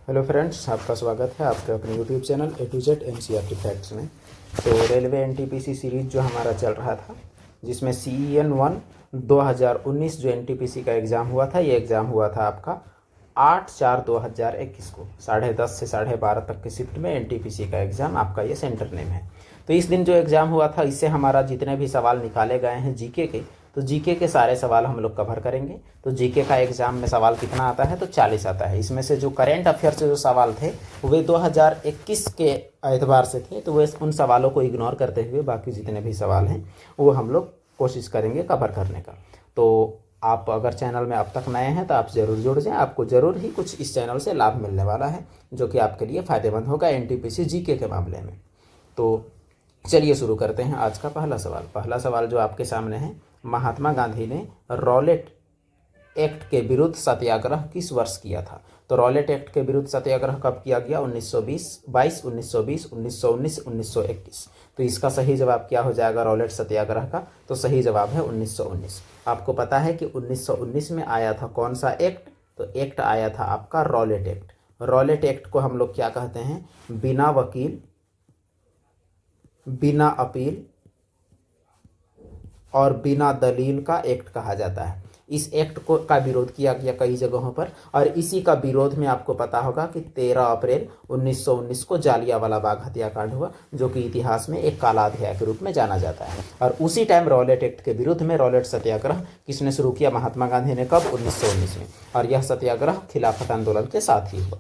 Hello friends, आपका स्वागत है आपके अपने YouTube channel A to Z NCERT facts में। तो रेलवे एनटीपीसी सीरीज जो हमारा चल रहा था, जिसमें CEN-1 2019 जो एनटीपीसी का एग्ज़ाम हुआ था, ये एग्ज़ाम हुआ था आपका 8/4/2021 को 10:30 से 12:30 तक की शिफ्ट में एनटीपीसी का एग्ज़ाम आपका ये सेंटर नेम है। तो इस दिन जो एग्ज़ाम हुआ था, इससे हमारा जितने भी सवाल निकाले गए हैं जीके के, तो जीके के सारे सवाल हम लोग कवर करेंगे। तो जीके का एग्ज़ाम में सवाल कितना आता है? तो 40 आता है। इसमें से जो करेंट अफेयर से जो सवाल थे वे 2021 के एतबार से थे, तो वे उन सवालों को इग्नोर करते हुए बाकी जितने भी सवाल हैं वो हम लोग कोशिश करेंगे कवर करने का। तो आप अगर चैनल में अब तक नए हैं तो आप ज़रूर जुड़ जाएं, आपको ज़रूर ही कुछ इस चैनल से लाभ मिलने वाला है जो कि आपके लिए फ़ायदेमंद होगा एनटीपीसी जीके के मामले में। तो चलिए शुरू करते हैं आज का पहला सवाल। पहला सवाल जो आपके सामने है, महात्मा गांधी ने रॉलेट एक्ट के विरुद्ध सत्याग्रह किस वर्ष किया था? तो रॉलेट एक्ट के विरुद्ध सत्याग्रह कब किया गया? 1922, 1920, 1919, 1921। तो इसका सही जवाब क्या हो जाएगा रॉलेट सत्याग्रह का? तो सही जवाब है 1919। आपको पता है कि 1919 में आया था कौन सा एक्ट? तो एक्ट आया था आपका रॉलेट एक्ट। रॉलेट एक्ट को हम लोग क्या कहते हैं? बिना वकील, बिना अपील और बिना दलील का एक्ट कहा जाता है। इस एक्ट को का विरोध किया गया कई जगहों पर, और इसी का विरोध में आपको पता होगा कि 13 अप्रैल 1919 को जालियांवाला बाग हत्याकांड हुआ, जो कि इतिहास में एक काला अध्याय के रूप में जाना जाता है। और उसी टाइम रॉलेट एक्ट के विरुद्ध में रॉलेट सत्याग्रह किसने शुरू किया? महात्मा गांधी ने। कब? 1919 में। और यह सत्याग्रह खिलाफत आंदोलन के साथ ही हुआ।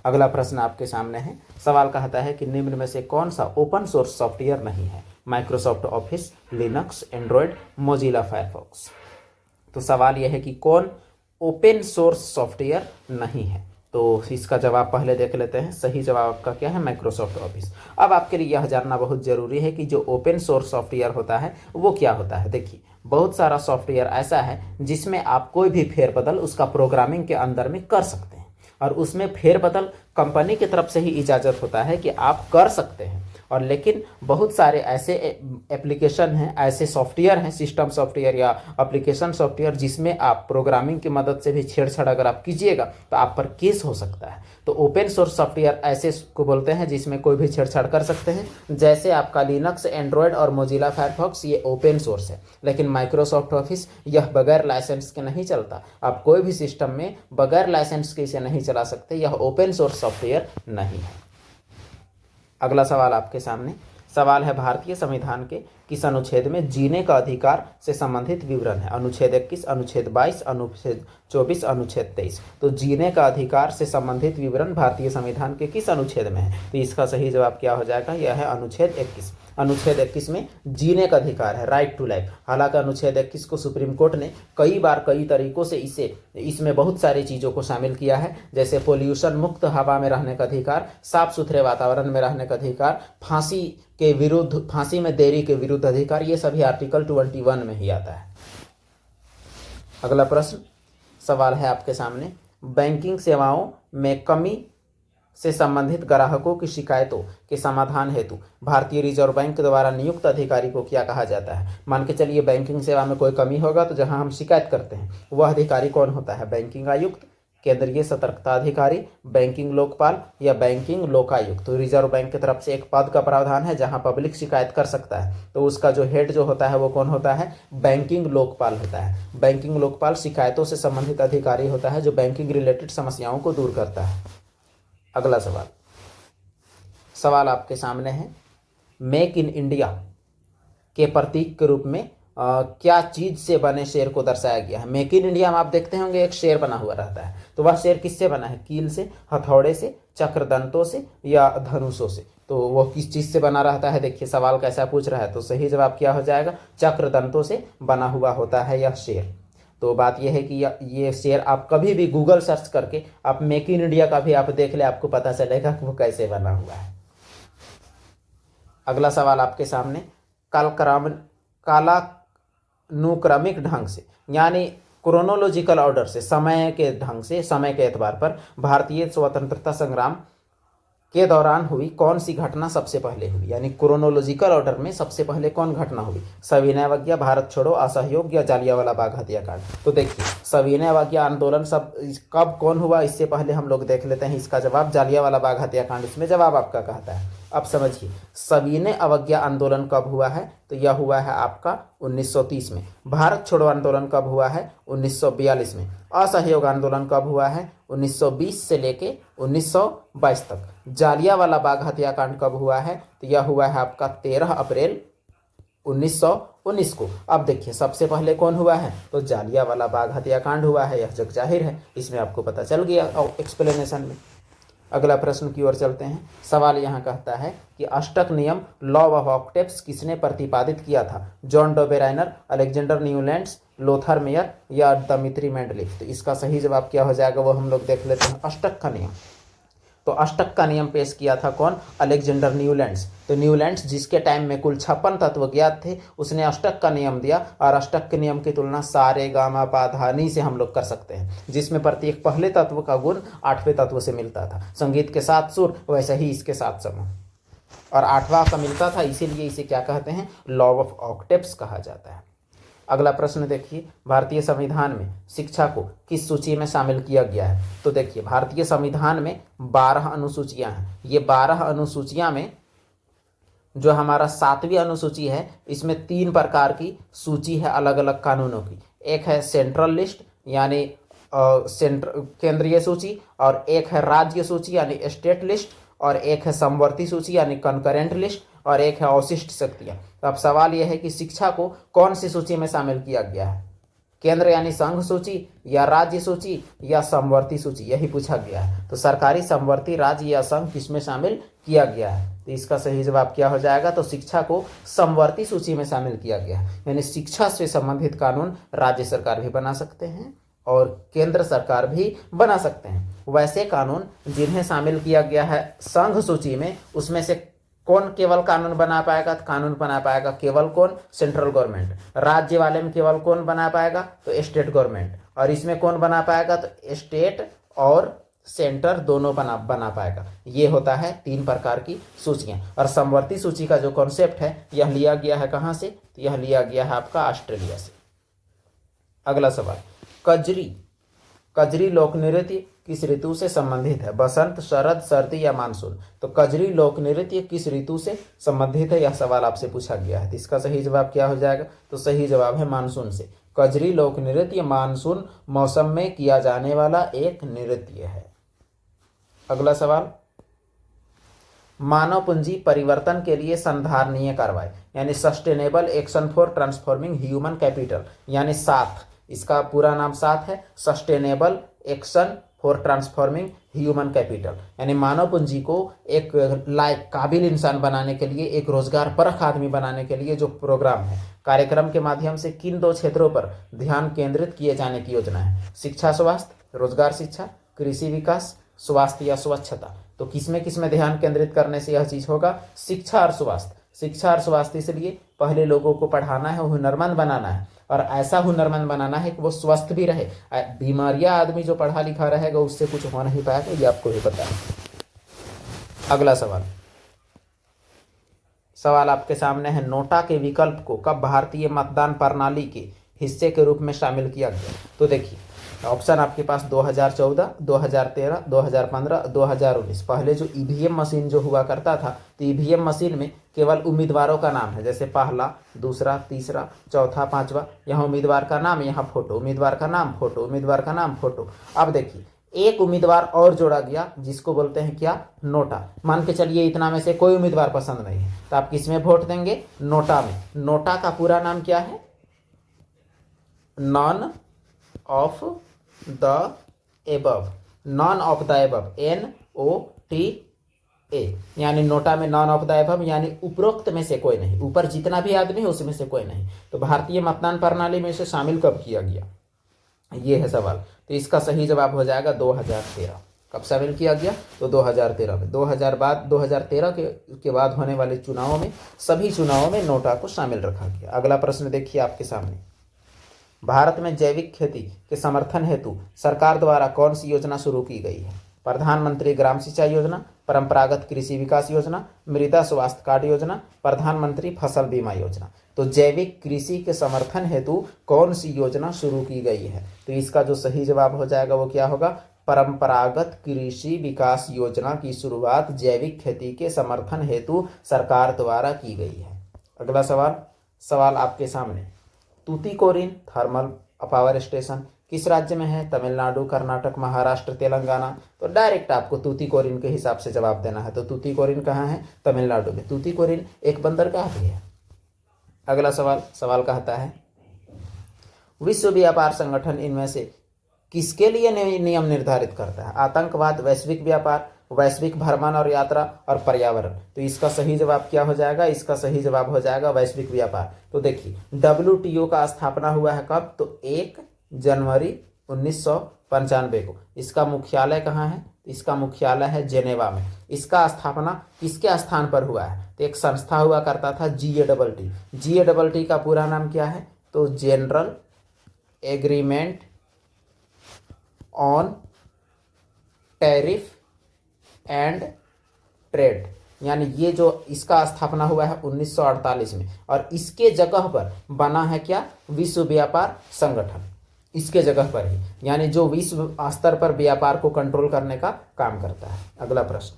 अगला प्रश्न आपके सामने है। सवाल कहता है कि निम्न में से कौन सा ओपन सोर्स सॉफ्टवेयर नहीं है? Microsoft office, Linux, Android, Mozilla Firefox. तो सवाल यह है कि कौन ओपन सोर्स सॉफ्टवेयर नहीं है? तो इसका जवाब पहले देख लेते हैं। सही जवाब आपका क्या है? Microsoft office. अब आपके लिए यह जानना बहुत जरूरी है कि जो ओपन सोर्स सॉफ्टवेयर होता है वो क्या होता है। देखिए, बहुत सारा सॉफ्टवेयर ऐसा है जिसमें आप कोई भी फेरबदल उसका प्रोग्रामिंग के अंदर में कर सकते हैं, और उसमें फेरबदल कंपनी की तरफ से ही इजाज़त होता है कि आप कर सकते हैं। और लेकिन बहुत सारे ऐसे एप्लीकेशन हैं, ऐसे सॉफ्टवेयर हैं, सिस्टम सॉफ्टवेयर या एप्लीकेशन सॉफ्टवेयर, जिसमें आप प्रोग्रामिंग की मदद से भी छेड़छाड़ अगर आप कीजिएगा तो आप पर केस हो सकता है। तो ओपन सोर्स सॉफ्टवेयर ऐसे को बोलते हैं जिसमें कोई भी छेड़छाड़ कर सकते हैं। जैसे आपका लिनक्स, एंड्रॉयड और मोजिला फायरफॉक्स, ये ओपन सोर्स है। लेकिन माइक्रोसॉफ्ट ऑफिस यह बगैर लाइसेंस के नहीं चलता। आप कोई भी सिस्टम में बगैर लाइसेंस के इसे नहीं चला सकते। यह ओपन सोर्स सॉफ्टवेयर नहीं है। अगला सवाल आपके सामने। सवाल है, भारतीय संविधान के किस अनुच्छेद में जीने का अधिकार से संबंधित विवरण है? अनुच्छेद 21, अनुच्छेद 22, अनुच्छेद 24, अनुच्छेद 23। तो जीने का अधिकार से संबंधित विवरण भारतीय संविधान के किस अनुच्छेद में है? तो इसका सही जवाब क्या हो जाएगा? यह है अनुच्छेद 21। अनुच्छेद 21 में जीने का अधिकार है, राइट टू लाइफ। हालांकि अनुच्छेद 21 को सुप्रीम कोर्ट ने कई बार कई तरीकों से इसमें बहुत सारी चीज़ों को शामिल किया है, जैसे पोल्यूशन मुक्त हवा में रहने का अधिकार, साफ सुथरे वातावरण में रहने का अधिकार, फांसी के विरुद्ध, फांसी में देरी के विरुद्ध अधिकार। ये सभी आर्टिकल 21 में ही आता है। अगला प्रश्न सवाल है आपके सामने, बैंकिंग सेवाओं में कमी से संबंधित ग्राहकों की शिकायतों के समाधान हेतु भारतीय रिजर्व बैंक के द्वारा नियुक्त अधिकारी को क्या कहा जाता है? मान के चलिए बैंकिंग सेवा में कोई कमी होगा तो जहां हम शिकायत करते हैं वह अधिकारी कौन होता है? बैंकिंग आयुक्त, केंद्रीय सतर्कता अधिकारी, बैंकिंग लोकपाल या बैंकिंग लोकायुक्त। तो रिजर्व बैंक की तरफ से एक पद का प्रावधान है जहां पब्लिक शिकायत कर सकता है, तो उसका जो हेड जो होता है वो कौन होता है? बैंकिंग लोकपाल होता है। बैंकिंग लोकपाल शिकायतों से संबंधित अधिकारी होता है जो बैंकिंग रिलेटेड समस्याओं को दूर करता है। अगला सवाल आपके सामने है, मेक इन इंडिया के प्रतीक के रूप में क्या चीज से बने शेर को दर्शाया गया है? मेक इन इंडिया में आप देखते होंगे एक शेर बना हुआ रहता है, तो वह शेर किससे बना है? कील से, हथौड़े से, चक्रदंतों से या धनुषों से। तो वह किस चीज से बना रहता है? देखिए सवाल कैसा पूछ रहा है, तो सही जवाब क्या हो जाएगा? चक्रदंतों से बना हुआ होता है यह शेर। तो बात यह है कि ये शेर आप कभी भी गूगल सर्च करके आप मेक इन इंडिया का भी आप देख ले, आपको पता चलेगा कि वो कैसे बना हुआ है। अगला सवाल आपके सामने, कालानुक्रमिक ढंग से यानी क्रोनोलॉजिकल ऑर्डर से, समय के ढंग से, समय के एतबार पर भारतीय स्वतंत्रता संग्राम के दौरान हुई कौन सी घटना सबसे पहले हुई, यानी क्रोनोलॉजिकल ऑर्डर में सबसे पहले कौन घटना हुई, सविनय अवज्ञा, भारत छोड़ो, असहयोग या जालियांवाला बाग हत्याकांड। तो देखिए सविनय अवज्ञा आंदोलन सब कब कौन हुआ, इससे पहले हम लोग देख लेते हैं इसका जवाब, जालियांवाला बाग हत्याकांड इसमें जवाब आपका कहता है। अब समझिए सविनय अवज्ञा आंदोलन कब हुआ है, तो यह हुआ है आपका 1930 में। भारत छोड़ो आंदोलन कब हुआ है, 1942 में। असहयोग आंदोलन कब हुआ है, 1920 से लेके 1922 तक। जालियांवाला बाग हत्याकांड कब हुआ है, तो यह हुआ है आपका 13 अप्रैल 1919 को। अब देखिए सबसे पहले कौन हुआ है, तो जालियांवाला बाग हत्याकांड हुआ है, यह जग जाहिर है, इसमें आपको पता चल गया और एक्सप्लेनेशन में। अगला प्रश्न की ओर चलते हैं। सवाल यहाँ कहता है कि अष्टक नियम लॉ ऑफ ऑक्टेव्स किसने प्रतिपादित किया था, John Dobereiner, Alexander Newlands, Lothar Meyer या दमित्री मेंडलीफ। तो इसका सही जवाब क्या हो जाएगा वो हम लोग देख लेते हैं। अष्टक का नियम, तो अष्टक का नियम पेश किया था कौन, अलेक्जेंडर न्यूलैंड्स। तो न्यूलैंड्स जिसके टाइम में कुल 56 तत्व ज्ञात थे, उसने अष्टक का नियम दिया, और अष्टक के नियम की तुलना सारे गामा पा धा नी से हम लोग कर सकते हैं, जिसमें प्रत्येक पहले तत्व का गुण 8वें तत्व से मिलता था। संगीत के 7 सुर, वैसे ही इसके 7 समूह, और 8वां का मिलता था, इसीलिए इसे क्या कहते हैं, लॉ ऑफ ऑक्टेव्स कहा जाता है। अगला प्रश्न देखिए, भारतीय संविधान में शिक्षा को किस सूची में शामिल किया गया है। तो देखिए भारतीय संविधान में 12 अनुसूचियां हैं। ये 12 अनुसूचियां में जो हमारा 7वीं अनुसूची है, इसमें 3 प्रकार की सूची है अलग अलग कानूनों की। एक है सेंट्रल लिस्ट यानी केंद्रीय सूची, और एक है राज्य सूची यानी स्टेट लिस्ट, और एक है समवर्ती सूची यानी कंकरेंट लिस्ट, और एक है अवशिष्ट शक्तियां। तो अब सवाल यह है कि शिक्षा को कौन सी सूची में शामिल किया गया है, केंद्र यानी संघ सूची, या राज्य सूची, या समवर्ती सूची, यही पूछा गया है। तो सरकारी, समवर्ती, राज्य या संघ किसमें शामिल किया गया है, तो इसका सही जवाब क्या हो जाएगा, तो शिक्षा को समवर्ती सूची में शामिल किया गया है। यानी शिक्षा से संबंधित कानून राज्य सरकार भी बना सकते हैं और केंद्र सरकार भी बना सकते हैं। वैसे कानून जिन्हें शामिल किया गया है संघ सूची में, उसमें से कौन केवल कानून बना पाएगा, तो कानून बना पाएगा केवल कौन, सेंट्रल गवर्नमेंट। राज्य वाले में केवल कौन बना पाएगा, तो स्टेट गवर्नमेंट। और इसमें कौन बना पाएगा, तो स्टेट और सेंटर दोनों बना पाएगा। ये होता है 3 प्रकार की सूचियां। और समवर्ती सूची का जो कॉन्सेप्ट है, यह लिया गया है कहाँ से, तो यह लिया गया है आपका ऑस्ट्रेलिया से। अगला सवाल, कजरी लोक नृत्य किस ऋतु से संबंधित है, बसंत, शरद, सर्दी या मानसून। तो कजरी लोक नृत्य किस ऋतु से संबंधित है, यह सवाल आपसे पूछा गया है। तो इसका सही जवाब क्या हो जाएगा, तो सही जवाब है मानसून से। कजरी लोक नृत्य मानसून मौसम में किया जाने वाला एक नृत्य है। अगला सवाल, मानव पूंजी परिवर्तन के लिए संधारणीय कार्रवाई यानी sustainable action for transforming human capital यानी साथ, इसका पूरा नाम साथ है, sustainable action for transforming human capital, यानी मानव पूंजी को एक लायक काबिल इंसान बनाने के लिए, एक रोजगार परख आदमी बनाने के लिए जो प्रोग्राम है, कार्यक्रम के माध्यम से किन 2 क्षेत्रों पर ध्यान केंद्रित किए जाने की योजना है, शिक्षा स्वास्थ्य, रोजगार शिक्षा, कृषि विकास, स्वास्थ्य या स्वच्छता। तो किसमें ध्यान केंद्रित करने से यह चीज होगा, शिक्षा और स्वास्थ्य। शिक्षा और स्वास्थ्य इसलिए पहले लोगों को पढ़ाना है, हुनरमंद बनाना है, और ऐसा हुनरमंद बनाना है कि वो स्वस्थ भी रहे। बीमारियां आदमी जो पढ़ा लिखा रहेगा उससे कुछ हो नहीं पाएगा, ये आपको भी पता है। अगला सवाल आपके सामने है, नोटा के विकल्प को कब भारतीय मतदान प्रणाली के हिस्से के रूप में शामिल किया गया। तो देखिए ऑप्शन आपके पास 2014, 2013, 2015, 2019। पहले जो ईवीएम मशीन जो हुआ करता था, तो ईवीएम मशीन में केवल उम्मीदवारों का नाम है, जैसे पहला, दूसरा, तीसरा, चौथा, पांचवा, यहाँ उम्मीदवार का नाम, यहाँ फोटो, उम्मीदवार का नाम, फोटो, उम्मीदवार का नाम, फोटो। अब देखिए एक उम्मीदवार और जोड़ा गया जिसको बोलते हैं क्या, नोटा। मान के चलिए इतना में से कोई उम्मीदवार पसंद नहीं है, तो आप किस में वोट देंगे, नोटा में। नोटा का पूरा नाम क्या है, none of the above, none of the above, NOTA, यानी नोटा में नॉन ऑफ द एबव यानी उपरोक्त में से कोई नहीं, ऊपर जितना भी आदमी है उसमें से कोई नहीं। तो भारतीय मतदान प्रणाली में इसे शामिल कब किया गया, ये है सवाल। तो इसका सही जवाब हो जाएगा 2013। कब शामिल किया गया, तो 2013 में। 2013 के बाद होने वाले चुनावों में, सभी चुनावों में नोटा को शामिल रखा गया। अगला प्रश्न देखिए आपके सामने, भारत में जैविक खेती के समर्थन हेतु सरकार द्वारा कौन सी योजना शुरू की गई है, प्रधानमंत्री ग्राम सिंचाई योजना, परंपरागत कृषि विकास योजना, मृदा स्वास्थ्य कार्ड योजना, प्रधानमंत्री फसल बीमा योजना। तो जैविक कृषि के समर्थन हेतु कौन सी योजना शुरू की गई है? तो इसका जो सही जवाब हो जाएगा वो क्या होगा? परंपरागत कृषि विकास योजना की शुरुआत जैविक खेती के समर्थन हेतु सरकार द्वारा की गई है। अगला सवाल आपके सामने, तूतीकोरिन थर्मल पावर स्टेशन किस राज्य में है? तमिलनाडु, कर्नाटक, महाराष्ट्र, तेलंगाना। तो डायरेक्ट आपको तूतीकोरिन के हिसाब से जवाब देना है। तो तूतीकोरिन कहाँ है? तमिलनाडु में। तूतीकोरिन एक बंदरगाह भी है। अगला सवाल कहता है, विश्व व्यापार संगठन इनमें से किसके लिए नियम निर्धारित करता है? आतंकवाद, वैश्विक व्यापार, वैश्विक भ्रमण और यात्रा और पर्यावरण। तो इसका सही जवाब क्या हो जाएगा? इसका सही जवाब हो जाएगा वैश्विक व्यापार। तो देखिए, WTO का स्थापना हुआ है कब? तो 1 जनवरी 1995 को। इसका मुख्यालय कहाँ है? इसका मुख्यालय है जेनेवा में। इसका स्थापना किसके स्थान पर हुआ है? तो एक संस्था हुआ करता था GATT। GATT का पूरा नाम क्या है? तो general agreement on tariff and trade, यानी ये जो इसका स्थापना हुआ है 1948 में, और इसके जगह पर बना है क्या? विश्व व्यापार संगठन। इसके जगह पर ही, यानी जो विश्व स्तर पर व्यापार को कंट्रोल करने का काम करता है। अगला प्रश्न,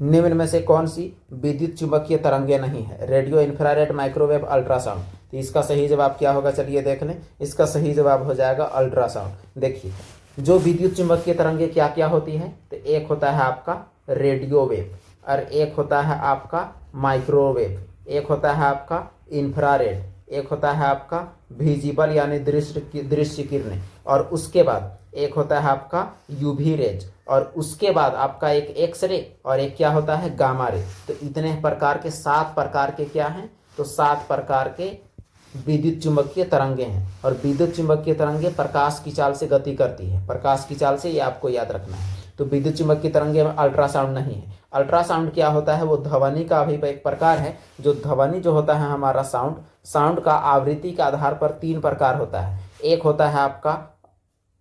निम्न में से कौन सी विद्युत चुंबकीय तरंगे नहीं है? Radio, infrared, microwave, ultrasound. तो इसका सही जवाब क्या होगा? चलिए देख लें। इसका सही जवाब हो जाएगा अल्ट्रासाउंड। देखिए, जो विद्युत चुंबकीय तरंगे क्या क्या होती है? तो एक होता है आपका रेडियो वेव, और एक होता है आपका माइक्रोवेव, एक होता है आपका इंफ्रारेड, एक होता है आपका विजिबल यानी दृश्य किरणें, और उसके बाद एक होता है आपका यूवी रेज, और उसके बाद आपका एक एक्सरे, और एक क्या होता है? Gamma ray. तो इतने प्रकार के 7 प्रकार के क्या हैं? तो 7 प्रकार के विद्युत चुंबकीय तरंगे हैं। और विद्युत चुंबकीय तरंगे प्रकाश की चाल से गति करती है। प्रकाश की चाल से, ये आपको याद रखना है। तो विद्युत चुंबकीय तरंगे में अल्ट्रासाउंड नहीं है। अल्ट्रासाउंड क्या होता है? वो ध्वनि का भी एक प्रकार है। जो ध्वनि जो होता है हमारा साउंड का आवृत्ति के आधार पर 3 प्रकार होता है। एक होता है आपका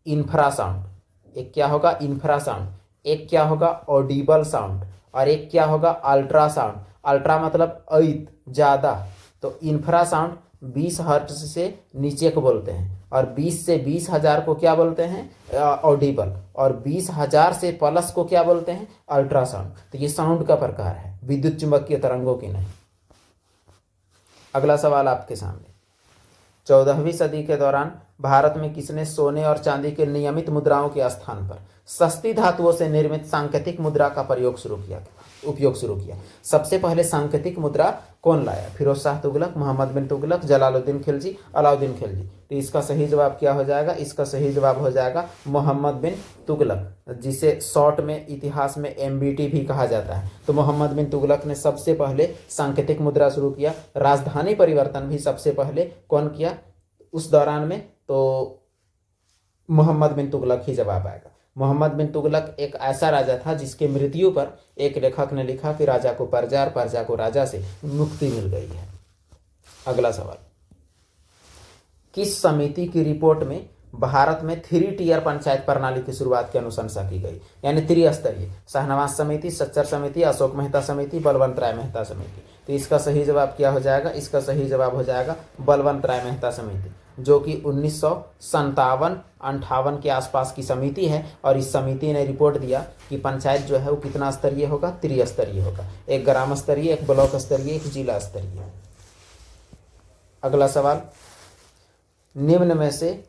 इंफ्रासाउंड, एक क्या होगा? इंफ्रासाउंड, एक क्या होगा? ऑडिबल साउंड, और एक क्या होगा? अल्ट्रासाउंड। अल्ट्रा मतलब अइत, ज्यादा। तो इंफ्रासाउंड 20 हर्ट्ज से नीचे को बोलते हैं, और 20 से 20,000 को क्या बोलते हैं? ऑडिबल, और 20,000 से प्लस को क्या बोलते हैं? अल्ट्रासाउंड। तो ये साउंड का प्रकार है, विद्युत चुंबकीय तरंगों की नहीं। अगला सवाल आपके सामने, 14वीं सदी के दौरान भारत में किसने सोने और चांदी के नियमित मुद्राओं के स्थान पर सस्ती धातुओं से निर्मित सांकेतिक मुद्रा का उपयोग शुरू किया? सबसे पहले सांकेतिक मुद्रा कौन लाया? फिरोज शाह तुगलक, मोहम्मद बिन तुगलक, जलालुद्दीन खिलजी, अलाउद्दीन खिलजी। तो इसका सही जवाब क्या हो जाएगा? इसका सही जवाब हो जाएगा मोहम्मद बिन तुगलक, जिसे शॉर्ट में इतिहास में MBT भी कहा जाता है। तो मोहम्मद बिन तुगलक ने सबसे पहले सांकेतिक मुद्रा शुरू किया। राजधानी परिवर्तन भी सबसे पहले कौन किया उस दौरान में? तो मोहम्मद बिन तुगलक ही जवाब आएगा। मोहम्मद बिन तुगलक एक ऐसा राजा था जिसके मृत्यु पर एक लेखक ने लिखा कि राजा को प्रजा और प्रजा को राजा से मुक्ति मिल गई है। अगला सवाल, किस समिति की रिपोर्ट में भारत में 3 टियर पंचायत प्रणाली की शुरुआत की अनुशंसा की गई? यानी त्रिस्तरीय। शाहनवाज समिति, सच्चर समिति, अशोक मेहता समिति, बलवंत राय मेहता समिति। तो इसका सही जवाब क्या हो जाएगा? इसका सही जवाब हो जाएगा बलवंत राय मेहता समिति, जो कि 1957-58 के आसपास की समिति है। और इस समिति ने रिपोर्ट दिया कि पंचायत जो है वो कितना स्तरीय होगा? त्रिस्तरीय होगा। एक ग्राम स्तरीय, एक ब्लॉक स्तरीय, एक जिला स्तरीय। अगला सवाल, निम्न में से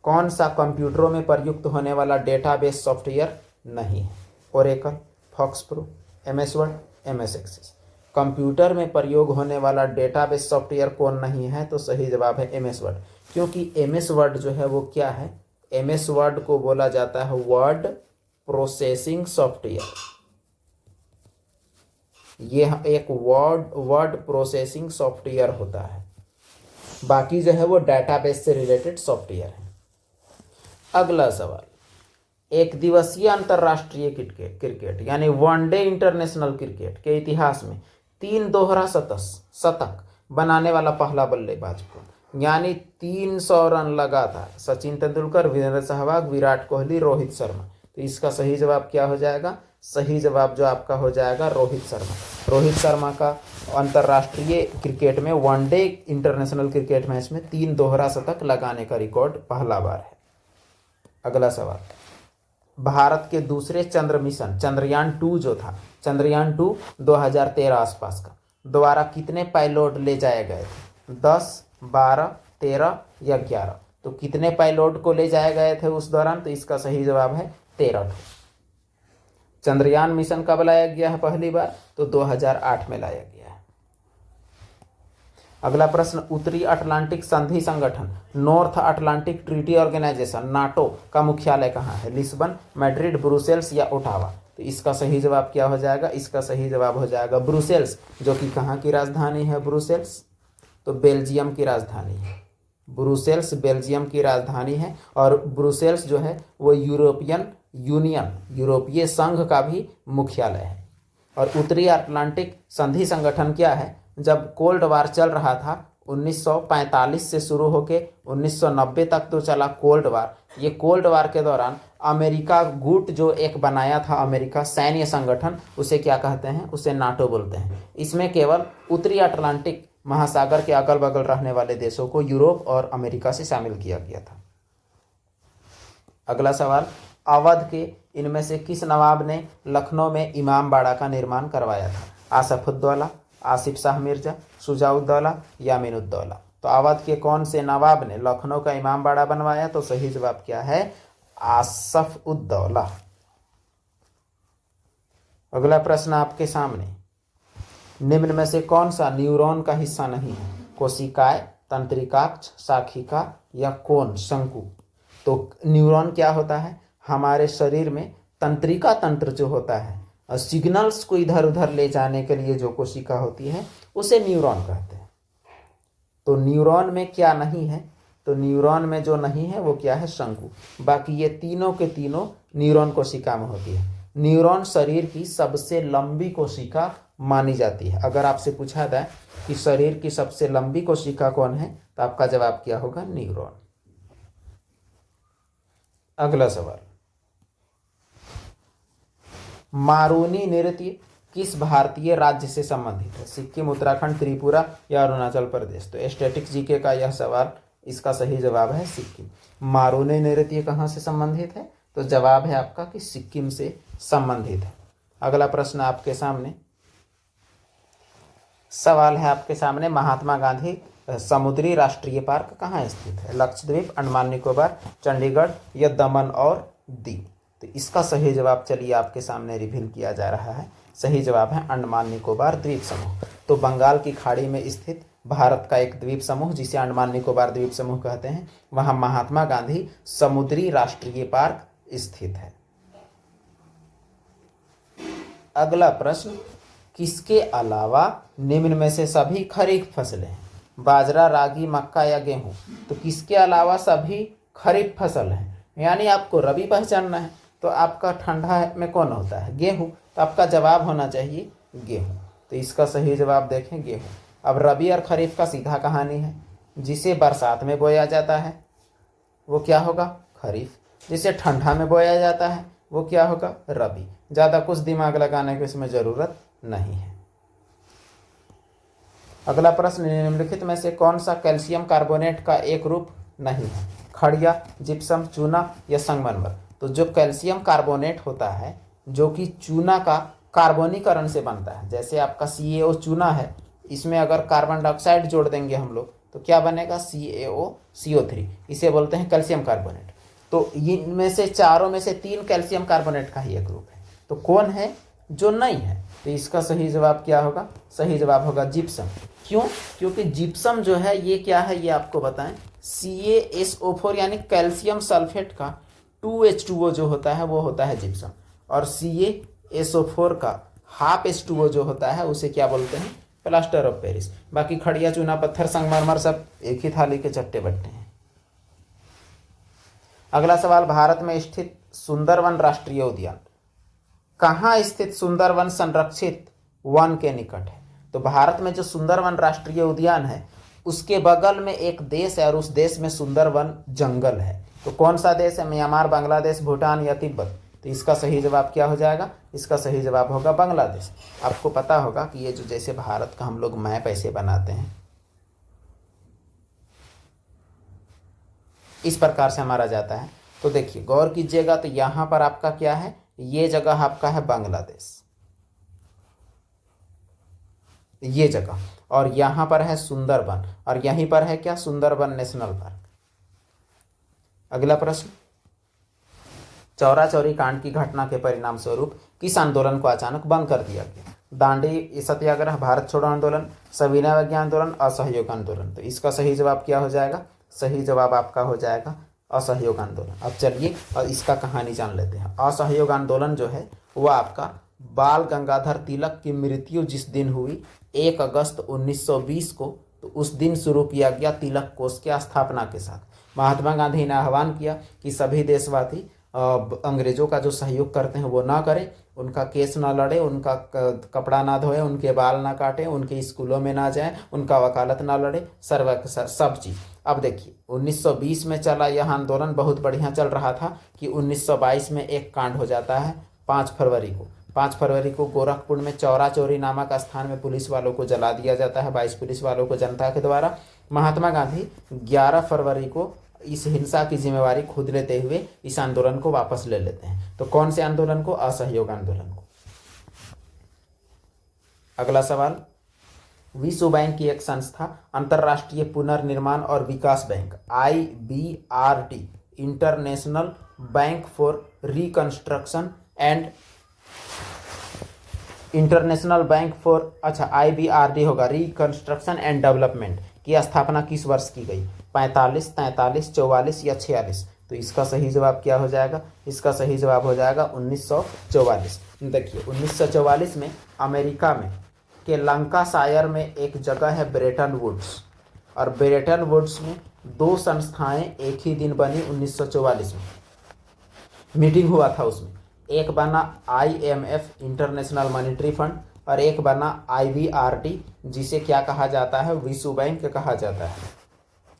कौन सा कंप्यूटरों में प्रयुक्त होने वाला डेटाबेस सॉफ्टवेयर नहीं है? Oracle, FoxPro, MS Word, MS Access. Computer में प्रयोग होने वाला डेटाबेस सॉफ्टवेयर कौन नहीं है? तो सही जवाब है MS वर्ड, क्योंकि MS वर्ड जो है वो क्या है? MS वर्ड को बोला जाता है वर्ड प्रोसेसिंग सॉफ्टवेयर। ये एक वर्ड प्रोसेसिंग सॉफ्टवेयर होता है, बाकी जो है वो डेटाबेस से रिलेटेड सॉफ्टवेयर है। अगला सवाल, एक दिवसीय अंतरराष्ट्रीय क्रिकेट यानी वनडे इंटरनेशनल क्रिकेट के इतिहास में 3 दोहरा शतक बनाने वाला पहला बल्लेबाज कौन? यानी 300 रन लगातार। सचिन तेंदुलकर, वीरेंद्र सहवाग, विराट कोहली, रोहित शर्मा। तो इसका सही जवाब क्या हो जाएगा? सही जवाब जो आपका हो जाएगा रोहित शर्मा। रोहित शर्मा का अंतर्राष्ट्रीय क्रिकेट में वनडे इंटरनेशनल क्रिकेट मैच में 3 दोहरा शतक लगाने का रिकॉर्ड पहला बार है। अगला सवाल, भारत के दूसरे चंद्र मिशन चंद्रयान-2 जो था, चंद्रयान-2 2013 आसपास का, द्वारा कितने पायलट ले जाए गए थे? 10, 12, 13 या 11? तो कितने पायलट को ले जाए गए थे उस दौरान? तो इसका सही जवाब है 13। चंद्रयान मिशन कब लाया गया है पहली बार? तो 2008 में लाया गया है। अगला प्रश्न, उत्तरी अटलांटिक संधि संगठन North Atlantic Treaty Organization NATO का मुख्यालय कहाँ है? लिस्बन, मैड्रिड, ब्रुसेल्स या ओटावा? तो इसका सही जवाब क्या हो जाएगा? इसका सही जवाब हो जाएगा ब्रुसेल्स, जो कि कहाँ की राजधानी है ब्रुसेल्स? तो बेल्जियम की राजधानी है। ब्रुसेल्स बेल्जियम की राजधानी है और ब्रुसेल्स जो है वो यूरोपियन यूनियन, यूरोपीय संघ का भी मुख्यालय है। और उत्तरी अटलांटिक संधि संगठन क्या है? जब कोल्ड वार चल रहा था 1945 से शुरू होके 1990 तक तो चला कोल्ड वार। ये कोल्ड वार के दौरान अमेरिका गुट जो एक बनाया था, अमेरिका सैन्य संगठन, उसे क्या कहते हैं? उसे नाटो बोलते हैं। इसमें केवल उत्तरी अटलांटिक महासागर के अगल बगल रहने वाले देशों को यूरोप और अमेरिका से शामिल किया गया था। अगला सवाल, अवध के इनमें से किस नवाब ने लखनऊ में इमाम बाड़ा का निर्माण करवाया था? आसफउद्दौला, आसिफ शाह मिर्जा, शुजाउद्दौला या अमीनुद्दौला? तो अवध के कौन से नवाब ने लखनऊ का इमाम बाड़ा बनवाया? तो सही जवाब क्या है? आसफउद्दौला। अगला प्रश्न आपके सामने, निम्न में से कौन सा न्यूरॉन का हिस्सा नहीं है? कोशिकाएं, तंत्रिकाक्ष, शाखिका या कोन, शंकु? तो न्यूरॉन क्या होता है? हमारे शरीर में तंत्रिका तंत्र जो होता है और सिग्नल्स को इधर उधर ले जाने के लिए जो कोशिका होती है उसे न्यूरॉन कहते हैं। तो न्यूरॉन में क्या नहीं है? तो न्यूरॉन में जो नहीं है वो क्या है? शंकु। बाकी ये तीनों के तीनों न्यूरॉन कोशिका में होती है। न्यूरॉन शरीर की सबसे लंबी कोशिका मानी जाती है। अगर आपसे पूछा जाए कि शरीर की सबसे लंबी कोशिका कौन है, तो आपका जवाब क्या होगा? न्यूरॉन। अगला सवाल, मारूनी नृत्य किस भारतीय राज्य से संबंधित है? सिक्किम, उत्तराखंड, त्रिपुरा या अरुणाचल प्रदेश? तो स्टैटिक जीके का यह सवाल, इसका सही जवाब है सिक्किम। मारूनी नृत्य कहाँ से संबंधित है? तो जवाब है आपका कि सिक्किम से संबंधित है। अगला प्रश्न आपके सामने सवाल है आपके सामने, महात्मा गांधी समुद्री राष्ट्रीय पार्क कहाँ स्थित है? लक्षद्वीप, अंडमान निकोबार, चंडीगढ़ या दमन और दीव? तो इसका सही जवाब चलिए आपके सामने रिवील किया जा रहा है। सही जवाब है अंडमान निकोबार द्वीप समूह। तो बंगाल की खाड़ी में स्थित भारत का एक द्वीप समूह जिसे अंडमान निकोबार द्वीप समूह कहते हैं, वहां महात्मा गांधी समुद्री राष्ट्रीय पार्क स्थित है। अगला प्रश्न, किसके अलावा निम्न में से सभी खरीफ फसलें हैं? बाजरा, रागी, मक्का या गेहूं? तो किसके अलावा सभी खरीफ फसल हैं, यानी आपको रबी पहचानना है। तो आपका ठंडा में कौन होता है? गेहूं। तो आपका जवाब होना चाहिए गेहूं। तो इसका सही जवाब देखें गेहूं। अब रबी और खरीफ का सीधा कहानी है। जिसे बरसात में बोया जाता है वो क्या होगा? खरीफ। जिसे ठंडा में बोया जाता है वो क्या होगा? रबी। ज़्यादा कुछ दिमाग लगाने की इसमें ज़रूरत नहीं है। अगला प्रश्न, निम्नलिखित में से कौन सा कैल्शियम कार्बोनेट का एक रूप नहीं है? खड़िया, जिप्सम, चूना या संगमरमर? तो जो कैल्शियम कार्बोनेट होता है जो कि चूना का कार्बोनीकरण से बनता है, जैसे आपका CaO चूना है, इसमें अगर कार्बन डाइऑक्साइड जोड़ देंगे हम लोग तो क्या बनेगा? CaOCO3। इसे बोलते हैं कैल्शियम कार्बोनेट। तो इनमें से चारों में से 3 कैल्शियम कार्बोनेट का ही एक रूप है। तो कौन है जो नहीं है? तो इसका सही जवाब क्या होगा? सही जवाब होगा जिप्सम। क्यों? क्योंकि जिप्सम जो है ये क्या है ये आपको बताएं, CaSO4 यानी कैल्शियम सल्फेट का 2H2O जो होता है वो होता है जिप्सम, और CaSO4 का हाफ H2O जो होता है उसे क्या बोलते हैं? Plaster of Paris. बाकी खड़िया, चूना, पत्थर, संगमरमर सब एक ही थाली के चट्टे बट्टे हैं। अगला सवाल, भारत में स्थित सुंदरवन राष्ट्रीय उद्यान कहाँ स्थित सुंदरवन संरक्षित वन के निकट है? तो भारत में जो सुंदरवन राष्ट्रीय उद्यान है उसके बगल में एक देश है और उस देश में सुंदरवन जंगल है। तो कौन सा देश है? म्यांमार, बांग्लादेश, भूटान या तिब्बत? तो तो इसका सही जवाब क्या हो जाएगा? इसका सही जवाब होगा बांग्लादेश। आपको पता होगा कि ये जो जैसे भारत का हम लोग मैप ऐसे बनाते हैं, इस प्रकार से हमारा जाता है। तो देखिए गौर कीजिएगा, तो यहाँ पर आपका क्या है, ये जगह आपका है बांग्लादेश, ये जगह, और यहाँ पर है सुंदरबन, और यहीं पर है क्या, सुंदरबन नेशनल पार्क। अगला प्रश्न, चौरा चौरी कांड की घटना के परिणाम स्वरूप किस आंदोलन को अचानक बंद कर दिया गया? दांडी सत्याग्रह, भारत छोड़ो आंदोलन, सविनय अवज्ञा आंदोलन, असहयोग आंदोलन। तो इसका सही जवाब क्या हो जाएगा? सही जवाब आपका हो जाएगा असहयोग आंदोलन। अब चलिए और इसका कहानी जान लेते हैं। असहयोग आंदोलन जो है वह आपका बाल गंगाधर तिलक की मृत्यु जिस दिन हुई 1 अगस्त 1920 को, तो उस दिन शुरू किया गया तिलक कोष की स्थापना के साथ। महात्मा गांधी ने आह्वान किया कि सभी देशवासी अंग्रेजों का जो सहयोग करते हैं वो ना करें, उनका केस ना लड़े, उनका कपड़ा ना धोए, उनके बाल ना काटें, उनके स्कूलों में ना जाएं, उनका वकालत ना लड़े, सब चीज़। अब देखिए 1920 में चला यह आंदोलन, बहुत बढ़िया चल रहा था कि 1922 में एक कांड हो जाता है 5 फरवरी को गोरखपुर में चौरा चौरी नामक स्थान में पुलिस वालों को जला दिया जाता है, 22 पुलिस वालों को जनता के द्वारा। महात्मा गांधी 11 फरवरी को इस हिंसा की जिम्मेवारी खुद लेते हुए इस आंदोलन को वापस ले लेते हैं। तो कौन से आंदोलन को? असहयोग आंदोलन को। अगला सवाल, विश्व बैंक की एक संस्था अंतरराष्ट्रीय पुनर्निर्माण और विकास bank IBRD, international bank for reconstruction and international bank for IBRD होगा, रिकंस्ट्रक्शन एंड डेवलपमेंट की स्थापना किस वर्ष की गई? 45, 43, 44 या 46? तो इसका सही जवाब क्या हो जाएगा? इसका सही जवाब हो जाएगा 1944। देखिए 1944 में अमेरिका में के लंकाशायर में एक जगह है ब्रेटन वुड्स, और ब्रेटन वुड्स में 2 संस्थाएं एक ही दिन बनी 1944 में, मीटिंग हुआ था उसमें। एक बना IMF, इंटरनेशनल मॉनेटरी फंड, और एक बना IBRD, जिसे क्या कहा जाता है? विश्व बैंक कहा जाता है।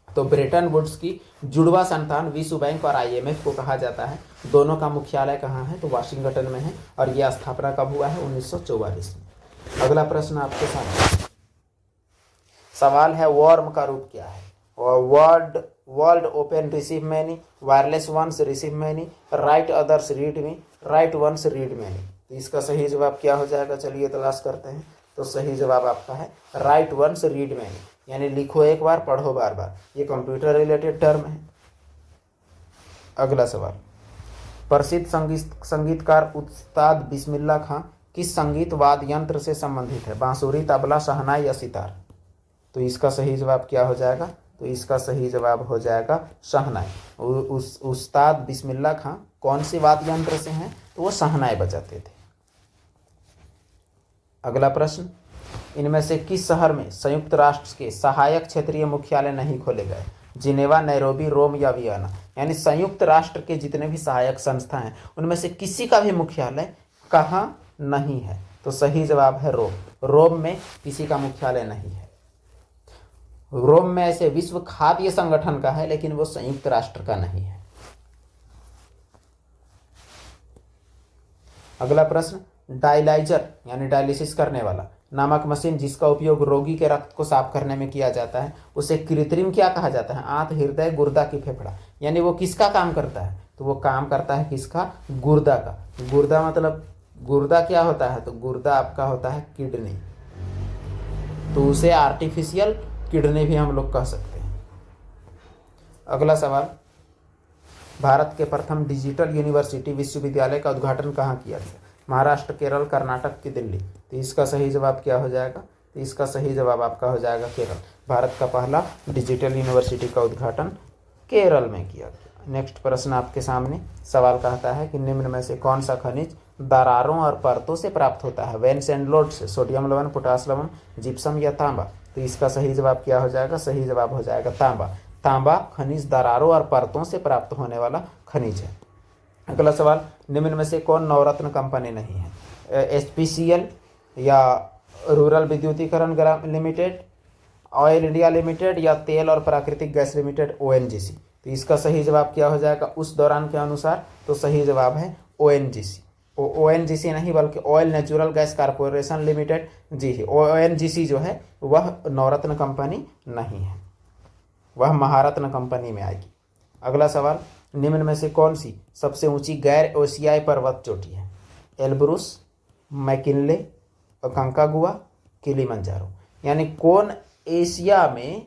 तो ब्रेटन वुड्स की जुड़वा संतान विश्व बैंक और IMF को कहा जाता है। दोनों का मुख्यालय कहाँ है? तो वाशिंगटन में है, और यह स्थापना कब हुआ है? 1944 में। अगला प्रश्न आपके सामने सवाल है, वर्म का रूप क्या है? World open receive many, wireless once receive many, write others read me, write once read many. तो इसका सही जवाब क्या हो जाएगा? चलिए तलाश करते हैं। तो सही जवाब आपका है राइट वंस रीड मैनी, यानी लिखो एक बार पढ़ो बार बार। ये कंप्यूटर रिलेटेड टर्म है। अगला सवाल, प्रसिद्ध संगीतकार उस्ताद बिस्मिल्लाह खां किस संगीत वाद्य यंत्र से संबंधित है? बांसुरी, तबला, शहनाई या सितार? तो इसका सही जवाब क्या हो जाएगा? तो इसका सही जवाब हो जाएगा शहनाई। उस्ताद बिस्मिल्लाह खां कौन से वाद्य यंत्र से हैं? तो वो शहनाई बजाते थे। अगला प्रश्न, इनमें से किस शहर में संयुक्त राष्ट्र के सहायक क्षेत्रीय मुख्यालय नहीं खोले गए? जिनेवा, नैरोबी, रोम या वियना? यानी संयुक्त राष्ट्र के जितने भी सहायक संस्था हैं उनमें से किसी का भी मुख्यालय कहाँ नहीं है? तो सही जवाब है रोम। रोम में किसी का मुख्यालय नहीं है। रोम में ऐसे विश्व खाद्य संगठन का है, लेकिन वो संयुक्त राष्ट्र का नहीं है। अगला प्रश्न, डायलाइजर यानी डायलिसिस करने वाला नामक मशीन जिसका उपयोग रोगी के रक्त को साफ करने में किया जाता है, उसे कृत्रिम क्या कहा जाता है? आंत, हृदय, गुर्दा की फेफड़ा? यानी वो किसका काम करता है? तो वो काम करता है किसका? गुर्दा का। गुर्दा मतलब गुर्दा क्या होता है? तो गुर्दा आपका होता है किडनी, तो उसे आर्टिफिशियल किडनी भी हम लोग कह सकते हैं। अगला सवाल, भारत के प्रथम डिजिटल यूनिवर्सिटी विश्वविद्यालय का उद्घाटन कहाँ किया गया? महाराष्ट्र, केरल, कर्नाटक की दिल्ली? तो इसका सही जवाब क्या हो जाएगा? तो इसका सही जवाब आपका हो जाएगा केरल। भारत का पहला डिजिटल यूनिवर्सिटी का उद्घाटन केरल में किया गया। नेक्स्ट प्रश्न आपके सामने सवाल कहता है कि निम्न में से कौन सा खनिज दरारों और परतों से प्राप्त होता है? वेन्स एंड लोड से? सोडियम लवण, पोटास लवण, जिप्सम या तांबा? तो इसका सही जवाब क्या हो जाएगा? सही जवाब हो जाएगा तांबा। तांबा खनिज दरारों और परतों से प्राप्त होने वाला खनिज है। अगला सवाल, निम्न में से कौन नवरत्न कंपनी नहीं है? HPCL या रूरल विद्युतीकरण लिमिटेड, ऑयल इंडिया लिमिटेड या तेल और प्राकृतिक गैस लिमिटेड ONGC? तो इसका सही जवाब क्या हो जाएगा उस दौरान के अनुसार? तो सही जवाब है ONGC, ONGC नहीं बल्कि oil natural gas corporation limited, जी ONGC जो है वह नवरत्न कंपनी नहीं है, वह महारत्न कंपनी में आएगी। अगला सवाल, निम्न में से कौन सी सबसे ऊंची गैर एशियाई पर्वत चोटी है? Elbrus, McKinley, अकांकागुआ, Kilimanjaro. यानी कौन एशिया में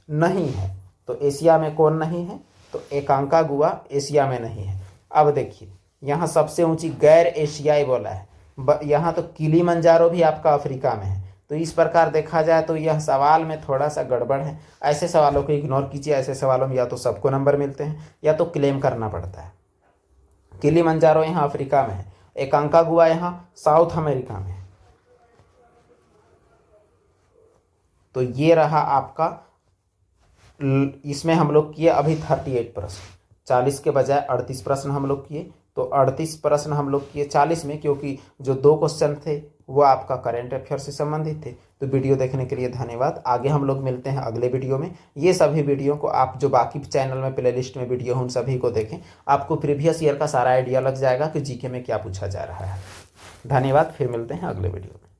नहीं है? तो एशिया में कौन नहीं है? तो एकांकागुआ एशिया में नहीं है। अब देखिए यहाँ सबसे ऊंची गैर एशियाई बोला है, यहाँ तो किलिमंजारो भी आपका अफ्रीका में है। तो इस प्रकार देखा जाए तो यह सवाल में थोड़ा सा गड़बड़ है। ऐसे सवालों को इग्नोर कीजिए, ऐसे सवालों में या तो सबको नंबर मिलते हैं या तो क्लेम करना पड़ता है। किलिमंजारो यहाँ अफ्रीका में है, एकांकागुआ यहाँ साउथ अमेरिका में है। तो ये रहा आपका, इसमें हम लोग किए अभी 38 प्रश्न, 40 के बजाय 38 प्रश्न हम लोग किए। तो 38 प्रश्न हम लोग किए 40 में, क्योंकि जो 2 क्वेश्चन थे वो आपका करंट अफेयर से संबंधित थे। तो वीडियो देखने के लिए धन्यवाद। आगे हम लोग मिलते हैं अगले वीडियो में। ये सभी वीडियो को आप जो बाकी चैनल में प्लेलिस्ट में वीडियो हैं उन सभी को देखें, आपको प्रीवियस ईयर का सारा आइडिया लग जाएगा कि जीके में क्या पूछा जा रहा है। धन्यवाद, फिर मिलते हैं अगले वीडियो में।